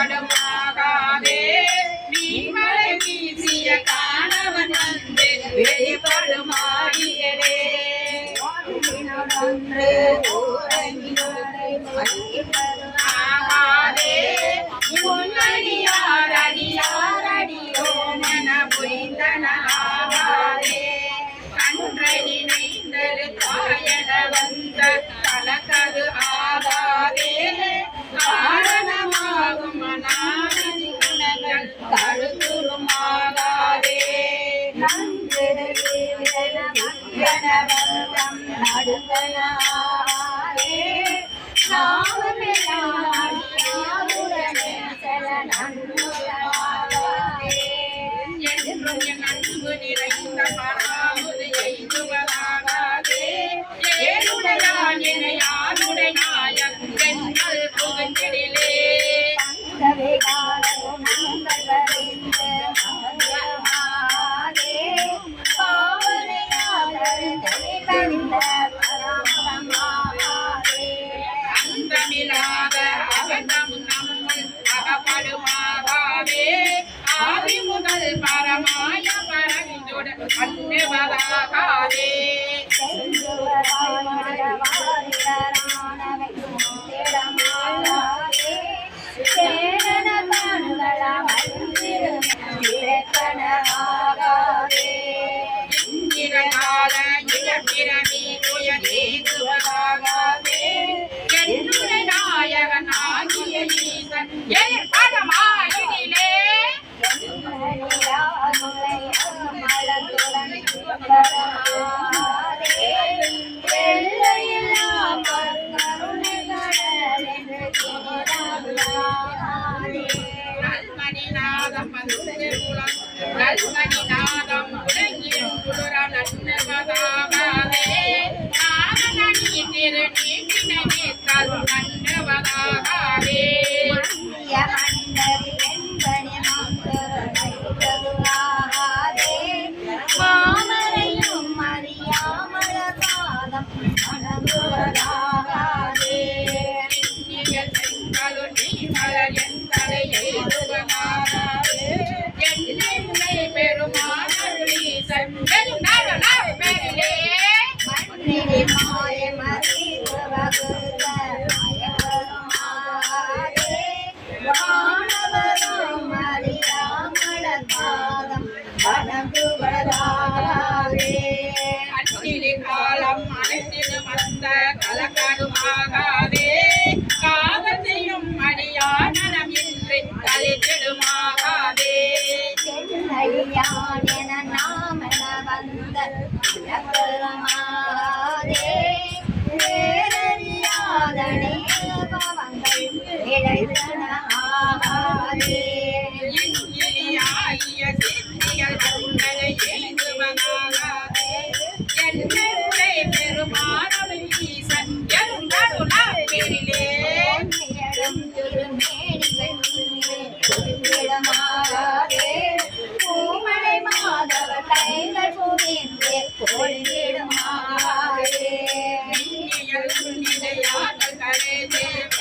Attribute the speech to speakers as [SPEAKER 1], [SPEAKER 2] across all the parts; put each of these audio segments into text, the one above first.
[SPEAKER 1] வெளிப்படுமாகாதே நீமலை வீசிய காணவன் வந்து வெளிப்படுமாடியதே ஆகாதே முன்னடியார் அடியார் அடியோ என புரிந்தனாகாதே கன்றை நினைந்தது தாயன வந்த கலக்கது ஆகாதே காரணமாகும் அநாதி குணங்கள் தடுத்துருமாகாதே அன்பு நிறைந்த பராமுது எய்துவதாகாதே ஏழுடையான் என யாருடைய நாயன் பெண்கள் புகழ்ந்திடிலே அந்தமில்லாத அகண்டம் நம்முள் அகப்படுமாகாதே ஆதி முதல் பரமாய பரவிதோடு அன்னுவதாகாதே என்னுடைய நாயகன் ஆகிய ஈசன் படமாயினிலே நல்மணிநாதம் நல்மணிநாதம் உலகின் குளிரால் நன்னவதாகாதே நாரணி திரு நீட்டினை நீத்தால் நன்னவதாகாதே மாமரையும் அறியாமல பாதம் வணங்குவதாகாதே என்னை பெருமாள் பெருநாளிலே மாய அன்னிலே காலம் அனைத்திலும் வந்த கலக்கருமாகாதே காதல் செய்யும் அடியானம் இன்றி கலைத்திடுமாகாதே
[SPEAKER 2] என நாமன வந்த வேறறியாதனை பவங்கள் இழைத்தனாகாதே
[SPEAKER 1] இனியாகிய சித்திகள் உங்களை எழுதுவதாகாதே என்னை பெருமானவை ஈசன் எழுந்தருளாவிலே
[SPEAKER 2] பூமலை மாதவ கைகள் புரிந்து பொழிவிடுமாகாதே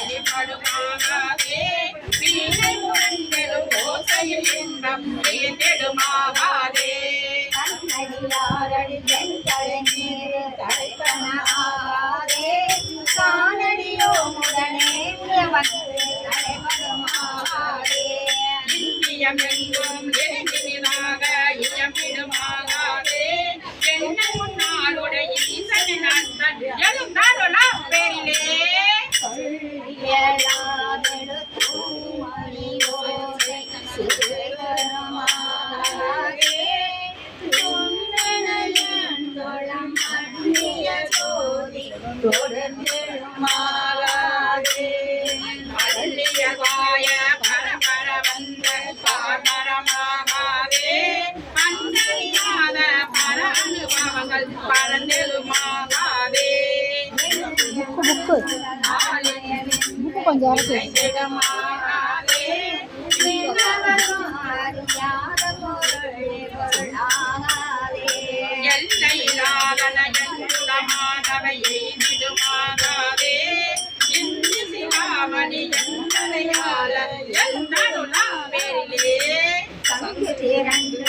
[SPEAKER 1] வெளிப்படுமாகாதே வீணை முழங்கெழும் ஓசையில் இன்பம் விழுந்திடுமாகாதே
[SPEAKER 2] கண்ணடியாரடி வெண்கலை நீர் தலைப்பனாகாதே காணடியோ முதனே வந்து தலைவருமாகாதே
[SPEAKER 1] இந்தியம் எங்கும் நெருங்கினாக இயம்பிடுமாகாதே என்ன முன்னாளுடைய ஈசனின் அண்ணன் எழுந்தாருளாம் பேரிலே
[SPEAKER 2] சிறுவருமாகாதே தொடர்ந்தெழுமாகாதே
[SPEAKER 1] அருளிய வாய பரபர வந்த பாரமாகாதே அண்ணறியாத பர அனுபவங்கள் பரந்தெழுமாகாதே
[SPEAKER 3] புக்கு கொஞ்சம் இருக்கு
[SPEAKER 1] திடமாகாதே
[SPEAKER 2] அறியாத பொருளாகாதே
[SPEAKER 1] எல்லையிலாதன எங்குணமானவையை விடுமாகாதே இந்து சிவாமணி எந்தனையால எந்தருளாம் பேரிலே
[SPEAKER 2] சங்கு திரண்டு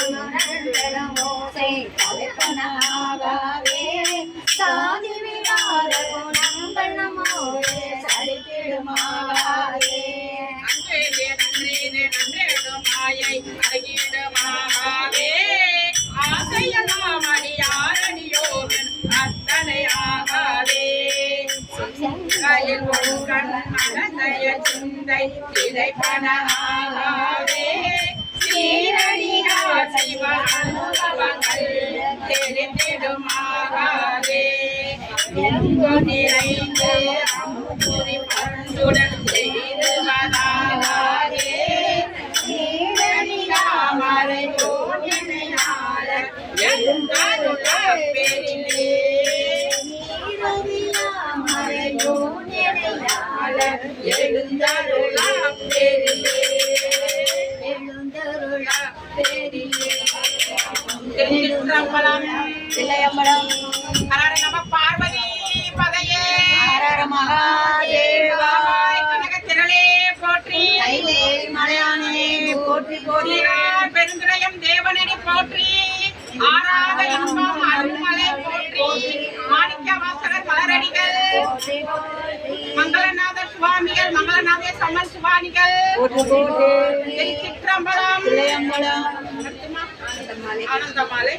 [SPEAKER 2] ஓசை தலைப்பனாகாதே சாதி விடாத குணங்கள் நம்மோடு சரித்திடுமாகாதே
[SPEAKER 1] அன்றே நன்றேடும் மாயை அழகிடுமாகாதே ஆசையெல்லாம் அடியாரடியோகன் அத்தனையாகாதே கையில் ஒரு கண் மனதைய சிந்தை திரைப்பனாகாதே சீரடியார் சிவ அனுபவங்கள் தெரிந்திடுமாகாதே எங்கு நிறைந்து அமுதுரி பண்டுடன் செய்துவதாகாதே சீரடியாமரை போனினையாள எழுந்தருள பெரிலே எழுந்தருள பெரிலே திருச்சிற்றம்பலம்
[SPEAKER 2] தில்லையம்பலம்
[SPEAKER 1] ஹர நம பார்வதி பதையே
[SPEAKER 2] ஹர மகாதேவா
[SPEAKER 1] கனக திரளே போற்றி
[SPEAKER 2] கைலே மலையானே போற்றி போற்றி
[SPEAKER 1] சீரார் பெருந்துரையும் தேவனடி போற்றி ஆராத இன்பம் அருள்மலை போற்றி மாணிக்க வாசகர் மலரடிகள்
[SPEAKER 2] போற்றி போற்றி
[SPEAKER 1] மங்களநாத சுவாமிகள் மங்களநாத சம்மன் சுவாமிகள்
[SPEAKER 2] போற்றி
[SPEAKER 1] திருச்சிற்றம்பலம்
[SPEAKER 2] தில்லையம்பலம்
[SPEAKER 1] ஆனந்தமாலை